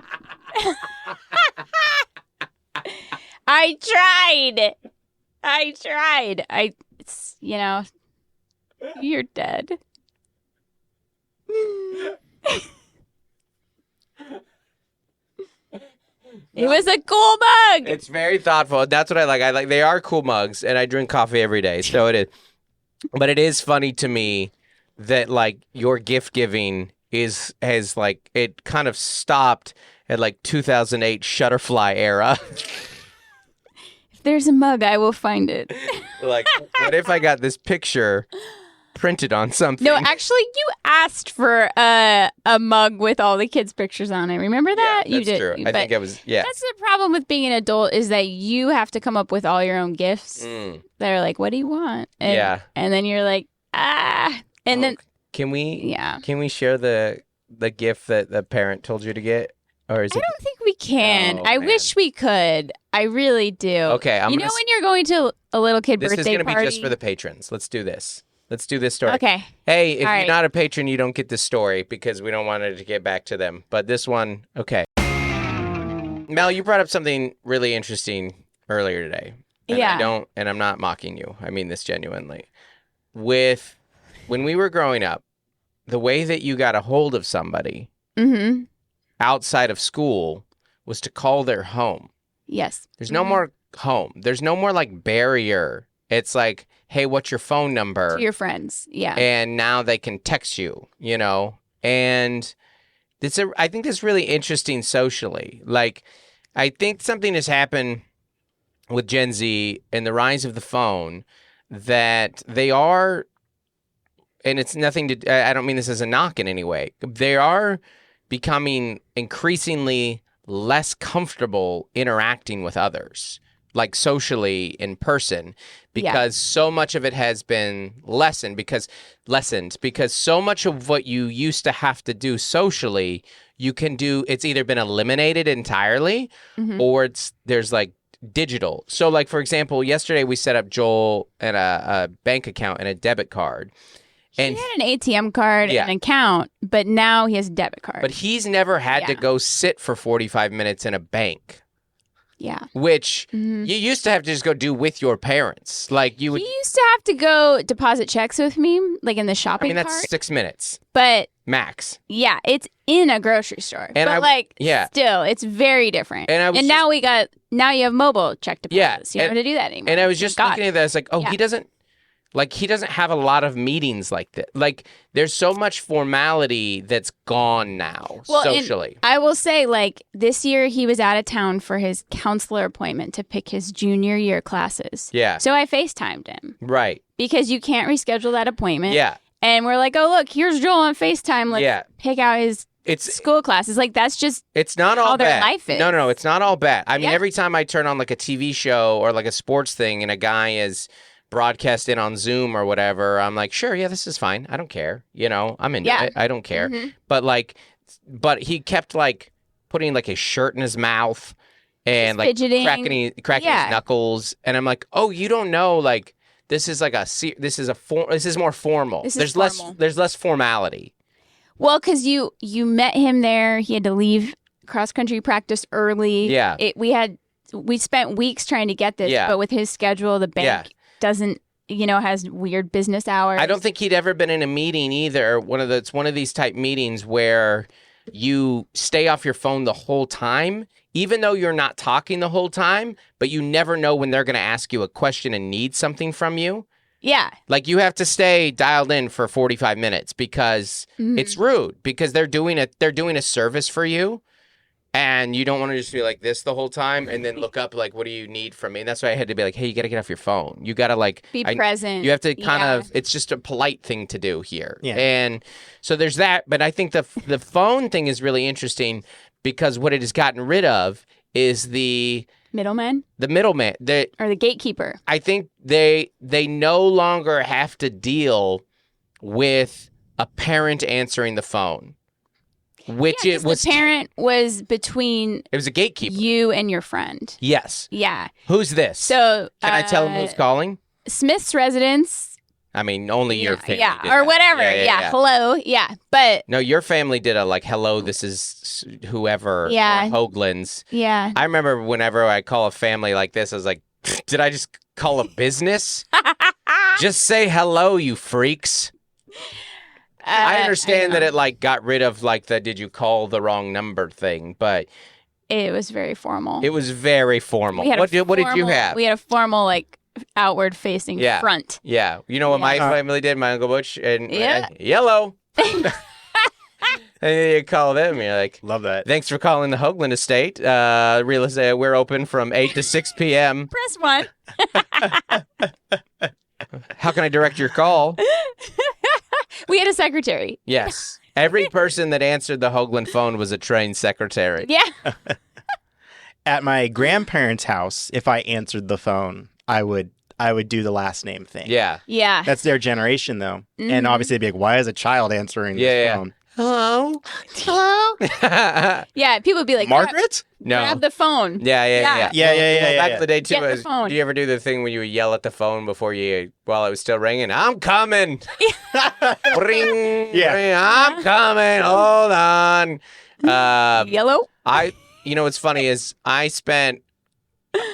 I tried. You're dead. It was a cool mug. It's very thoughtful. That's what I like. They are cool mugs, and I drink coffee every day, so it is. But it is funny to me that like your gift giving has it kind of stopped at like 2008 Shutterfly era. If there's a mug, I will find it. Like, what if I got this picture printed on something? No, actually, you asked for a mug with all the kids' pictures on it. Remember that? Yeah, that's true. I think it was, That's the problem with being an adult is that you have to come up with all your own gifts. They're like, what do you want? And then you're like, And then can we share the gift that the parent told you to get? Or is I don't think we can. I wish we could. I really do. Okay, when you're going to a little kid this birthday party. This is going to be party, just for the patrons. Let's do this. Let's do this story. Okay. Hey, if you're not a patron, you don't get this story because we don't want it to get back to them. But this one, okay. Mel, you brought up something really interesting earlier today. And and I'm not mocking you. I mean this genuinely. When we were growing up, the way that you got a hold of somebody outside of school was to call their home. Yes. There's no more home. There's no more like barrier. It's like, hey, what's your phone number? To your friends. Yeah. And now they can text you, you know? And I think that's really interesting socially. Like, I think something has happened with Gen Z and the rise of the phone that they are, and it's nothing to, I don't mean this as a knock in any way, they are becoming increasingly less comfortable interacting with others, like socially in person, because so much of it has been lessened because so much of what you used to have to do socially, you can do, it's either been eliminated entirely or there's like digital. So like, for example, yesterday we set up Joel and a bank account and a debit card. And he had an ATM card and an account, but now he has a debit card. But he's never had to go sit for 45 minutes in a bank. Yeah. Which you used to have to just go do with your parents. Like you would. He used to have to go deposit checks with me, like in the shopping cart. That's 6 minutes. But max. Yeah, it's in a grocery store. And still, it's very different. And now you have mobile check deposits. You don't have to do that anymore. And I was just looking at that. It's like, he doesn't have a lot of meetings like that. Like, there's so much formality that's gone now socially. I will say, like, this year he was out of town for his counselor appointment to pick his junior year classes. Yeah. So I FaceTimed him. Right. Because you can't reschedule that appointment. Yeah. And we're like, oh, look, here's Joel on FaceTime. Let's pick out his school classes. Like, that's just it's not all how bad. Their life is. No, it's not all bad. I mean, every time I turn on, like, a TV show or, like, a sports thing and a guy is broadcast in on Zoom or whatever, I'm like, sure, yeah, this is fine. I don't care. You know, I'm into it. I don't care. But he kept, like, putting, like, his shirt in his mouth and, like, cracking his knuckles. And I'm like, oh, you don't know, like, this is like this is more formal. There's less formality. Well, because you met him there. He had to leave cross country practice early. Yeah. We spent weeks trying to get this, but with his schedule, the bank doesn't, has weird business hours. I don't think he'd ever been in a meeting either. It's one of these type meetings where you stay off your phone the whole time, even though you're not talking the whole time, but you never know when they're going to ask you a question and need something from you. Yeah. Like, you have to stay dialed in for 45 minutes because it's rude, because they're doing a service for you. And you don't want to just be like this the whole time and then look up, like, what do you need from me? And that's why I had to be like, hey, you got to get off your phone. You got to, like, be present. You have to kind of, it's just a polite thing to do here. Yeah. And so there's that. But I think the phone thing is really interesting because what it has gotten rid of is the middleman. The middleman. Or the gatekeeper. I think they no longer have to deal with a parent answering the phone. The parent was between. It was a gatekeeper. You and your friend. Yes. Yeah. Who's this? So can I tell him who's calling? Smith's residence. I mean, only your family. Yeah, did or that. whatever. Yeah. Hello. Yeah, but no, your family did a like, hello. This is whoever. Yeah. Hoagland's. Yeah. I remember whenever I call a family like this, I was like, did I just call a business? Just say hello, you freaks. I understand that it like got rid of like the did you call the wrong number thing, but it was very formal. It was very formal. What did you have? We had a formal like outward facing front. Yeah. You know what my family did? My Uncle Butch and yellow. And then you call them, you're like, love that. Thanks for calling the Hoagland Estate. Real estate, we're open from 8 to 6 p.m. Press 1. How can I direct your call? We had a secretary. Yes. Every person that answered the Hoagland phone was a trained secretary. Yeah. At my grandparents' house, if I answered the phone, I would do the last name thing. Yeah. Yeah. That's their generation, though. And obviously, they'd be like, why is a child answering this phone? hello? Yeah, people would be like, Margaret? Grab the phone. Yeah. Yeah. Back in the day, too, Get the phone. do you ever do the thing when you would yell at the phone while it was still ringing? I'm coming. Ring, ring, I'm coming. Hold on. Yellow? What's funny is I spent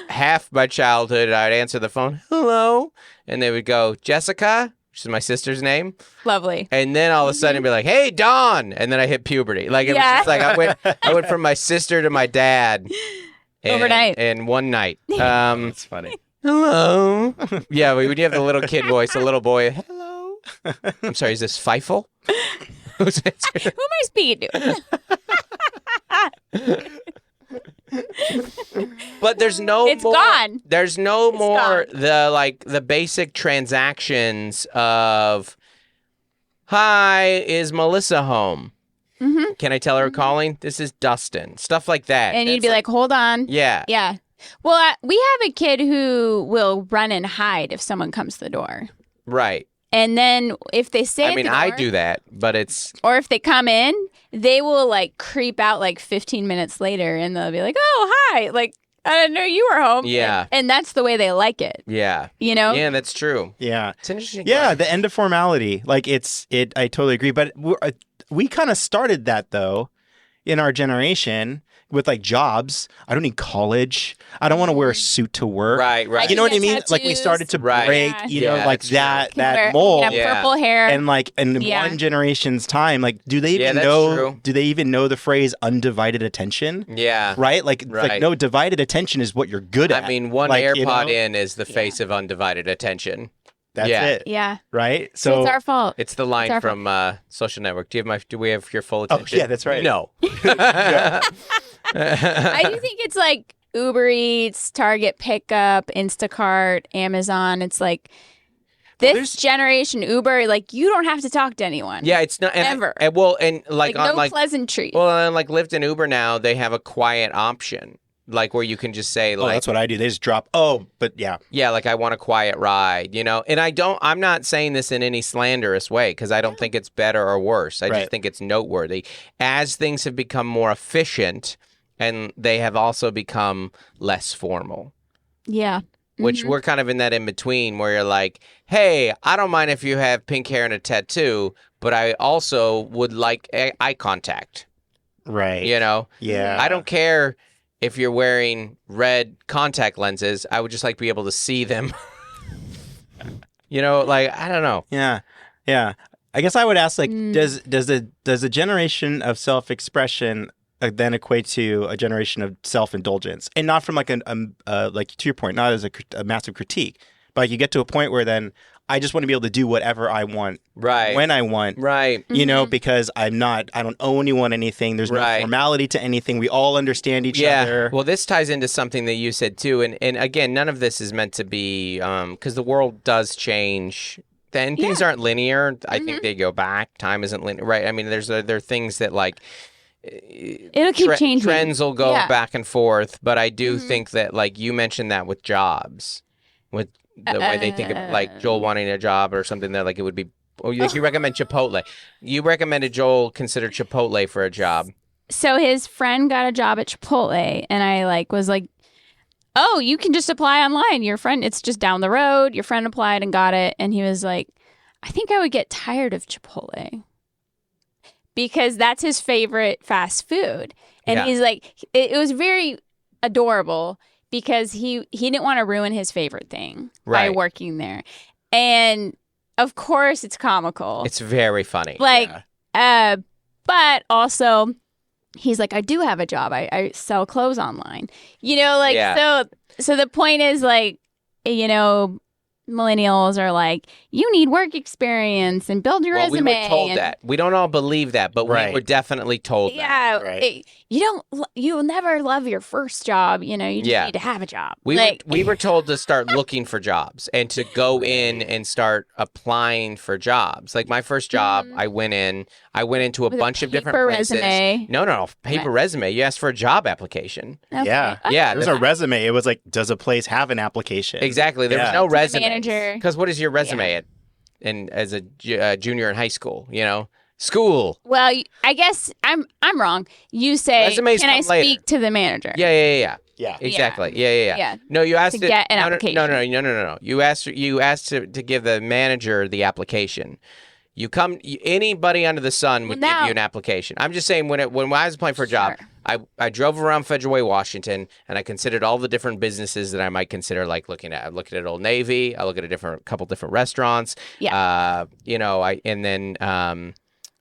half my childhood, I'd answer the phone, hello, and they would go, Jessica, which is my sister's name. Lovely. And then all of a sudden, it'd be like, hey, Dawn, and then I hit puberty. Like, it was just like, I went from my sister to my dad. Overnight. In one night. That's funny. Hello. Yeah, when you have the little kid voice, the little boy, hello. I'm sorry, is this Feifel? Who am I speaking to? But there's no it's more. Gone. There's no it's more gone. the basic transactions of, hi, is Melissa home? Mm-hmm. Can I tell her calling? This is Dustin. Stuff like that. And you'd be like, hold on. Yeah. Yeah. Well, we have a kid who will run and hide if someone comes to the door. Right. And then if they stay at the door, I do that, but it's... Or if they come in, they will like creep out like 15 minutes later and they'll be like, oh, hi. Like, I didn't know you were home. Yeah. And that's the way they like it. Yeah. You know? Yeah, that's true. Yeah. It's interesting. Yeah, the end of formality. Like, I totally agree. But we kind of started that, though, in our generation with like jobs. I don't need college. I don't want to wear a suit to work. Right. You know what I mean? Tattoos. Like we started to break, like that mold. Purple hair. And like in one generation's time, like do they even know the phrase undivided attention? Yeah. Right? Like no, divided attention is what you're good at. I mean, one AirPod in is the face of undivided attention. That's it. Yeah. Right? So it's our fault. It's the line from Social Network. Do we have your full attention? Oh, yeah, that's right. No. I do think it's like Uber Eats, Target Pickup, Instacart, Amazon. It's like this generation Uber, like you don't have to talk to anyone. Yeah, it's not ever. No pleasantries. Well, like Lyft and Uber now, they have a quiet option. Like where you can just say like, that's what I do. They just drop. Oh, but yeah. Yeah, like I want a quiet ride, you know? And I'm not saying this in any slanderous way because I don't think it's better or worse. I just think it's noteworthy. As things have become more efficient and they have also become less formal. Yeah. Which we're kind of in that in between where you're like, hey, I don't mind if you have pink hair and a tattoo, but I also would like eye contact. Right. You know? Yeah. I don't care if you're wearing red contact lenses. I would just like to be able to see them. You know, like, I don't know. Yeah. Yeah. I guess I would ask, like, does the generation of self-expression then equate to a generation of self-indulgence? And not from like like to your point, not as a massive critique, but like you get to a point where then I just want to be able to do whatever I want, when I want, you know, because I don't owe anyone anything. There's no formality to anything. We all understand each other. Well, this ties into something that you said too, and again, none of this is meant to be because the world does change. And things aren't linear. I think they go back. Time isn't linear, right? I mean, there are things that like it'll keep changing. Trends will go back and forth, but I do think that like you mentioned that with jobs, with the way they think of like Joel wanting a job or something that like it would be. Oh, you recommend Chipotle. You recommended Joel consider Chipotle for a job. So his friend got a job at Chipotle, and I was like, oh, you can just apply online. Your friend, it's just down the road. Your friend applied and got it. And he was like, I think I would get tired of Chipotle because that's his favorite fast food. And he's like, it was very adorable because he didn't want to ruin his favorite thing by working there. And of course it's comical. It's very funny. But also he's like, I do have a job. I sell clothes online. You know, so the point is like, you know, millennials are like, you need work experience and build your resume. We were told that. We don't all believe that, but we were definitely told that. You'll never love your first job. You know, you just need to have a job. We were told to start looking for jobs and to go in and start applying for jobs. Like my first job, I went into a bunch of different places. Resume. No, paper resume. You asked for a job application. Okay. Yeah. It was a resume. It was like, does a place have an application? Exactly. There was no resume. Manager. Because what is your resume at? And as a junior in high school, you know, School. Well, I guess I'm wrong. You say, Resumes can I come later. speak to the manager? Yeah. Exactly. Yeah. No, you asked to get an application. No. You asked to give the manager the application. Anybody under the sun would give you an application. I'm just saying when I was applying for a job, I drove around Federal Way, Washington, and I considered all the different businesses that I might consider, like looking at Old Navy. I look at a couple different restaurants. Yeah. And then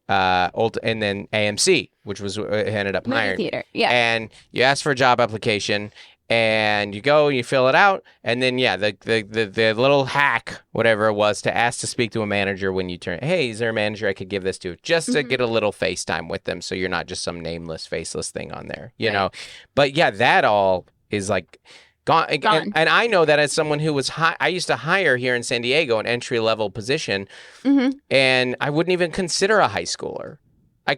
AMC, which was ended up hiring. Movie theater. Yeah. And you ask for a job application. And you go and you fill it out, and then the little hack, whatever it was, to ask to speak to a manager when you turn. Hey, is there a manager I could give this to, just to get a little FaceTime with them, so you're not just some nameless, faceless thing on there, you know? But yeah, that all is like gone. And I know that as someone who was I used to hire here in San Diego an entry level position, and I wouldn't even consider a high schooler. I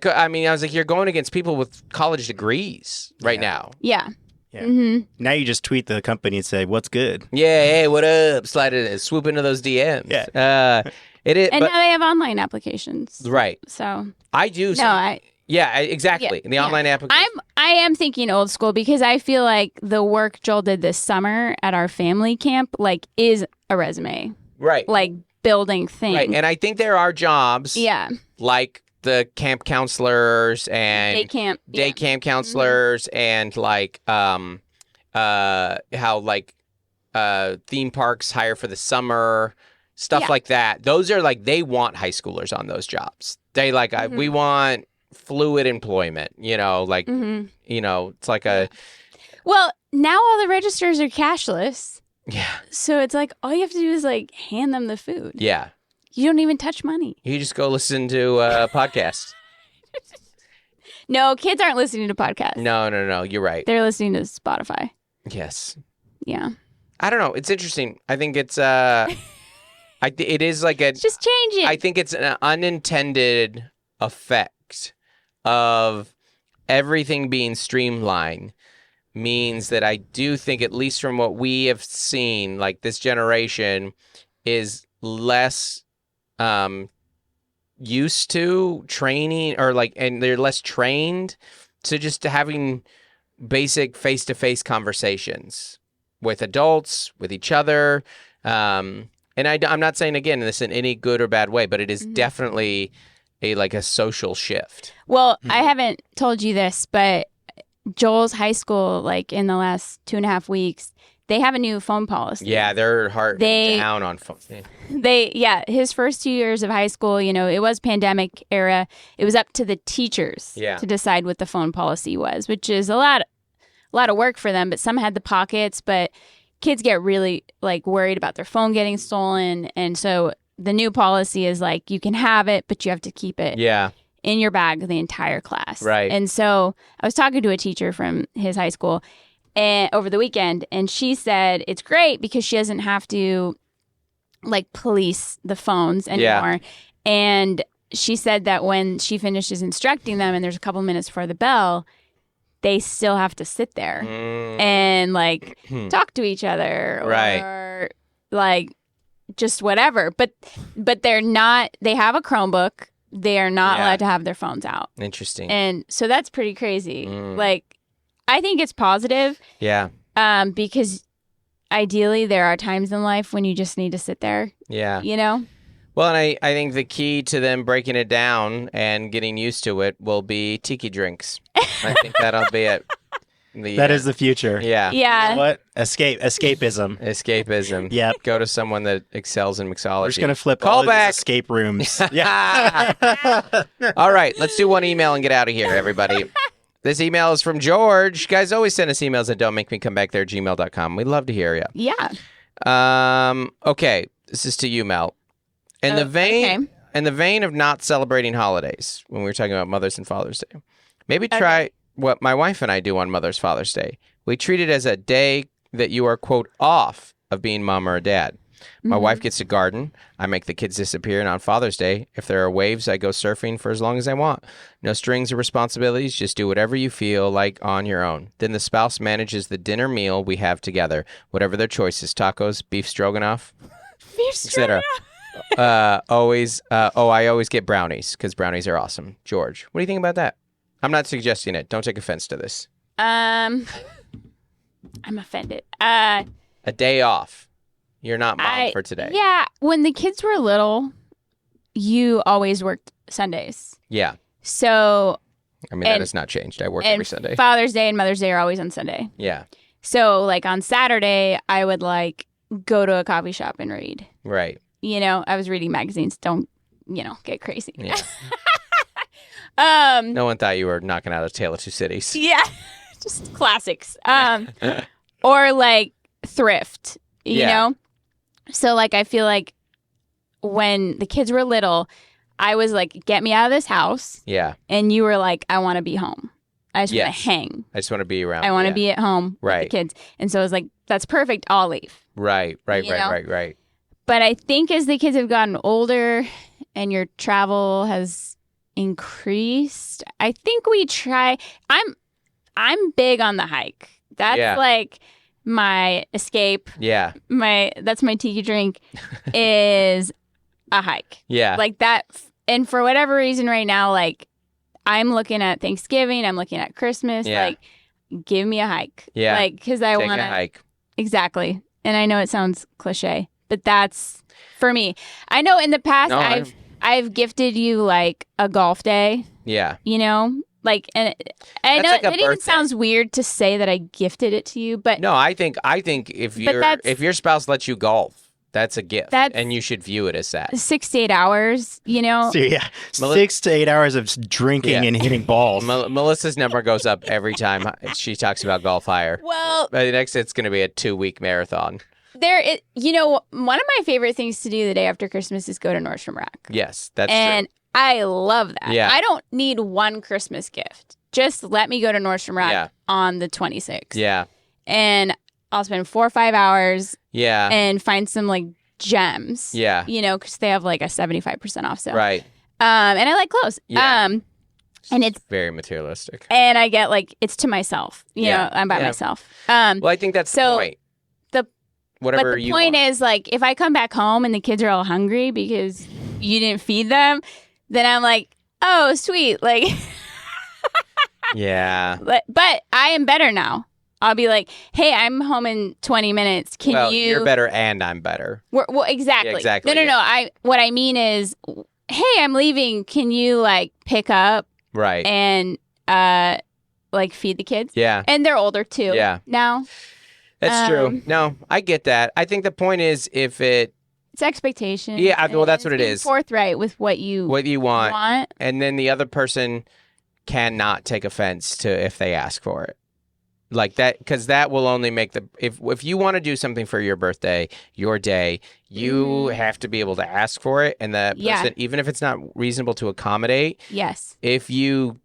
was like, you're going against people with college degrees right now. Yeah. Yeah. Now you just tweet the company and say, "What's good?" Yeah, hey, what up? Swoop into those DMs. Yeah. It is, and now they have online applications. Right. So I do. Yeah, exactly. The online application. I am thinking old school because I feel like the work Joel did this summer at our family camp is a resume. Right. Like building things. Right. And I think there are jobs. Yeah. Like the camp counselors and day camp counselors and how theme parks hire for the summer, stuff like that. Those are they want high schoolers on those jobs. They we want fluid employment, it's like a. Well, now all the registers are cashless. Yeah. So it's all you have to do is hand them the food. Yeah. You don't even touch money. You just go listen to a podcast. No, kids aren't listening to podcasts. No. You're right. They're listening to Spotify. Yes. Yeah. I don't know. It's interesting. I think it's it is it's just changing. I think it's an unintended effect of everything being streamlined means that I do think, at least from what we have seen, this generation is less used to training and they're less trained to just having basic face-to-face conversations with adults, with each other. And I'm not saying, again, this in any good or bad way, but it is definitely a social shift. Well, I haven't told you this, but Joel's high school, in the last 2.5 weeks, they have a new phone policy. Yeah, they're down on phones. His first 2 years of high school, it was pandemic era. It was up to the teachers to decide what the phone policy was, which is a lot of work for them. But some had the pockets, but kids get really worried about their phone getting stolen, and so the new policy is you can have it, but you have to keep it in your bag the entire class. Right. And so I was talking to a teacher from his high school over the weekend, and she said it's great because she doesn't have to police the phones anymore. And she said that when she finishes instructing them and there's a couple minutes before the bell, they still have to sit there and talk to each other or just whatever. But they're not, they have a Chromebook. They are not allowed to have their phones out. Interesting. And so that's pretty crazy. I think it's positive. Yeah. Because ideally there are times in life when you just need to sit there. Yeah. Well, and I think the key to them breaking it down and getting used to it will be tiki drinks. I think that'll be it. That is the future. Yeah. Yeah. You know what? Escapism. Escapism. Yep. Go to someone that excels in mixology. We're just going to flip Call all back. These escape rooms. Yeah. All right. Let's do one email and get out of here, everybody. This email is from George. Guys, always send us emails at dontmakemecomebackthere@gmail.com. We'd love to hear you. Yeah. Okay. This is to you, Mel. In the vein of not celebrating holidays, when we were talking about Mother's and Father's Day, maybe try what my wife and I do on Father's Day. We treat it as a day that you are, quote, off of being mom or dad. My wife gets to garden. I make the kids disappear. And on Father's Day, if there are waves, I go surfing for as long as I want. No strings or responsibilities. Just do whatever you feel like on your own. Then the spouse manages the dinner meal we have together, whatever their choice is, tacos, beef stroganoff, etc. I always get brownies because brownies are awesome. George, what do you think about that? I'm not suggesting it. Don't take offense to this. I'm offended. A day off. You're not mom for today. Yeah. When the kids were little, you always worked Sundays. Yeah. So. I mean, that has not changed. I work every Sunday. Father's Day and Mother's Day are always on Sunday. Yeah. So, like, on Saturday, I would, like, go to a coffee shop and read. Right. You know, I was reading magazines. Don't, get crazy. Yeah. No one thought you were knocking out A Tale of Two Cities. Yeah. Just classics. Or, like, thrift, you know? So, like, I feel like when the kids were little, I was like, get me out of this house. Yeah. And you were like, I want to be home. I just want to hang. I just want to be around. I want to be at home with the kids. And so I was like, that's perfect. I'll leave. Right. But I think as the kids have gotten older and your travel has increased, I think we try. I'm big on the hike. That's like my escape. Yeah. That's my tiki drink is a hike. Yeah. Like that. And for whatever reason right now, like I'm looking at Thanksgiving, I'm looking at Christmas, like give me a hike. Yeah. Like, because I want to hike. Exactly. And I know it sounds cliche, but that's for me. I know in the past I've gifted you like a golf day. Yeah. You know? Like, and I know it even sounds weird to say that I gifted it to you, but no, I think if your spouse lets you golf, that's a gift, and you should view it as that. 6 to 8 hours, you know? So, 6 to 8 hours of drinking and hitting balls. Melissa's number goes up every time she talks about golf hire. Well, but next it's going to be a 2-week marathon. One of my favorite things to do the day after Christmas is go to Nordstrom Rack. Yes, that's and true. I love that. Yeah. I don't need one Christmas gift. Just let me go to Nordstrom Rack on the 26th. Yeah. And I'll spend 4 or 5 hours. Yeah. And find some like gems. Yeah. You know, because they have like a 75% off sale. Right. And I like clothes. Yeah. And it's very materialistic. And I get like it's to myself. You know, I'm by myself. Well, I think that's the point. But the point is, like, if I come back home and the kids are all hungry because you didn't feed them, then I'm like, oh, sweet. Like, yeah. But I am better now. I'll be like, hey, I'm home in 20 minutes. You're better and I'm better. Well, exactly. Yeah, exactly. No. What I mean is, hey, I'm leaving. Can you, like, pick up? Right. And, like, feed the kids? Yeah. And they're older, too. Yeah. Now. That's true. No, I get that. I think the point is if it's expectation. Yeah, well, that's what it is. Forthright with what you want. And then the other person cannot take offense to if they ask for it. Like that, because that will only make if you want to do something for your birthday, your day, you have to be able to ask for it. And that person, even if it's not reasonable to accommodate. Yes. If you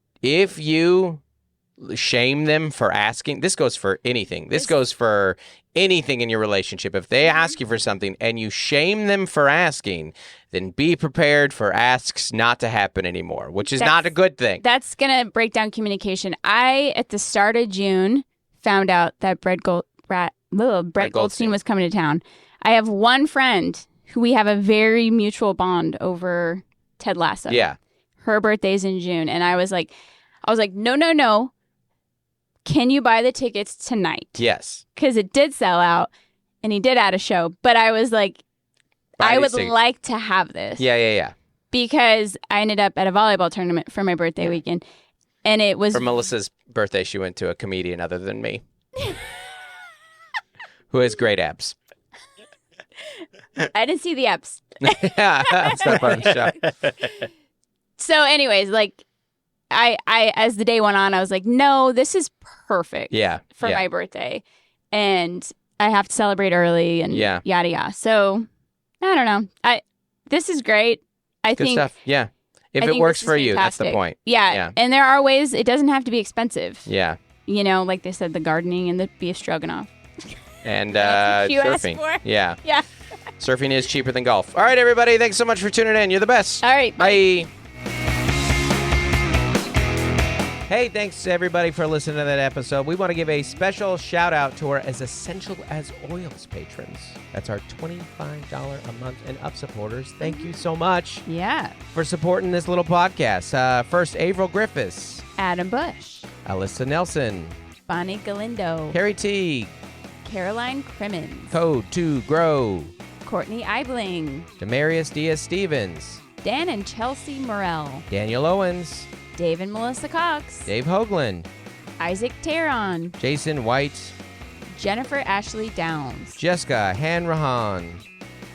shame them for asking. This goes for anything. This goes for anything in your relationship. If they ask you for something and you shame them for asking, then be prepared for asks not to happen anymore, which is not a good thing. That's going to break down communication. At the start of June, found out that Brett Goldstein was coming to town. I have one friend who we have a very mutual bond over Ted Lasso. Yeah. Her birthday's in June. And I was like, no. Can you buy the tickets tonight? Yes. Because it did sell out and he did add a show. But I was like, I would like to have this. Yeah. Because I ended up at a volleyball tournament for my birthday weekend. And it was... For Melissa's birthday, she went to a comedian other than me. Who has great abs. I didn't see the abs. Yeah, that's not part of the show. So anyways, like... I as the day went on, I was like, no, this is perfect for my birthday. And I have to celebrate early and yada yada. So I don't know. This is great. I think good stuff. Yeah. If it works for you, that's the point. Yeah. And there are ways it doesn't have to be expensive. Yeah. You know, like they said, the gardening and the beef stroganoff. And surfing. Yeah. Yeah. Surfing is cheaper than golf. All right, everybody. Thanks so much for tuning in. You're the best. All right. Bye. Hey, thanks everybody for listening to that episode. We want to give a special shout out to our As Essential as Oils patrons. That's our $25 a month and up supporters. Thank you so much. Yeah. For supporting this little podcast. First, Avril Griffiths. Adam Bush. Alyssa Nelson. Bonnie Galindo. Carrie T. Caroline Crimmins. Code to Grow. Courtney Eibling. Demarius Diaz-Stevens. Dan and Chelsea Morell. Daniel Owens. Dave and Melissa Cox. Dave Hoagland. Isaac Teron. Jason White. Jennifer Ashley Downs. Jessica Hanrahan.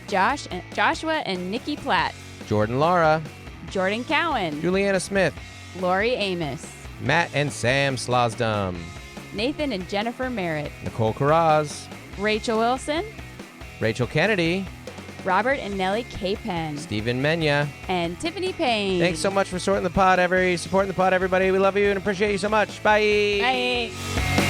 Joshua and Nikki Platt. Jordan Lara. Jordan Cowan. Juliana Smith. Lori Amos. Matt and Sam Slosdom. Nathan and Jennifer Merritt. Nicole Carraz. Rachel Wilson. Rachel Kennedy. Robert and Nellie Capen. Stephen Menya. And Tiffany Payne. Thanks so much for supporting the pod, everybody. We love you and appreciate you so much. Bye. Bye.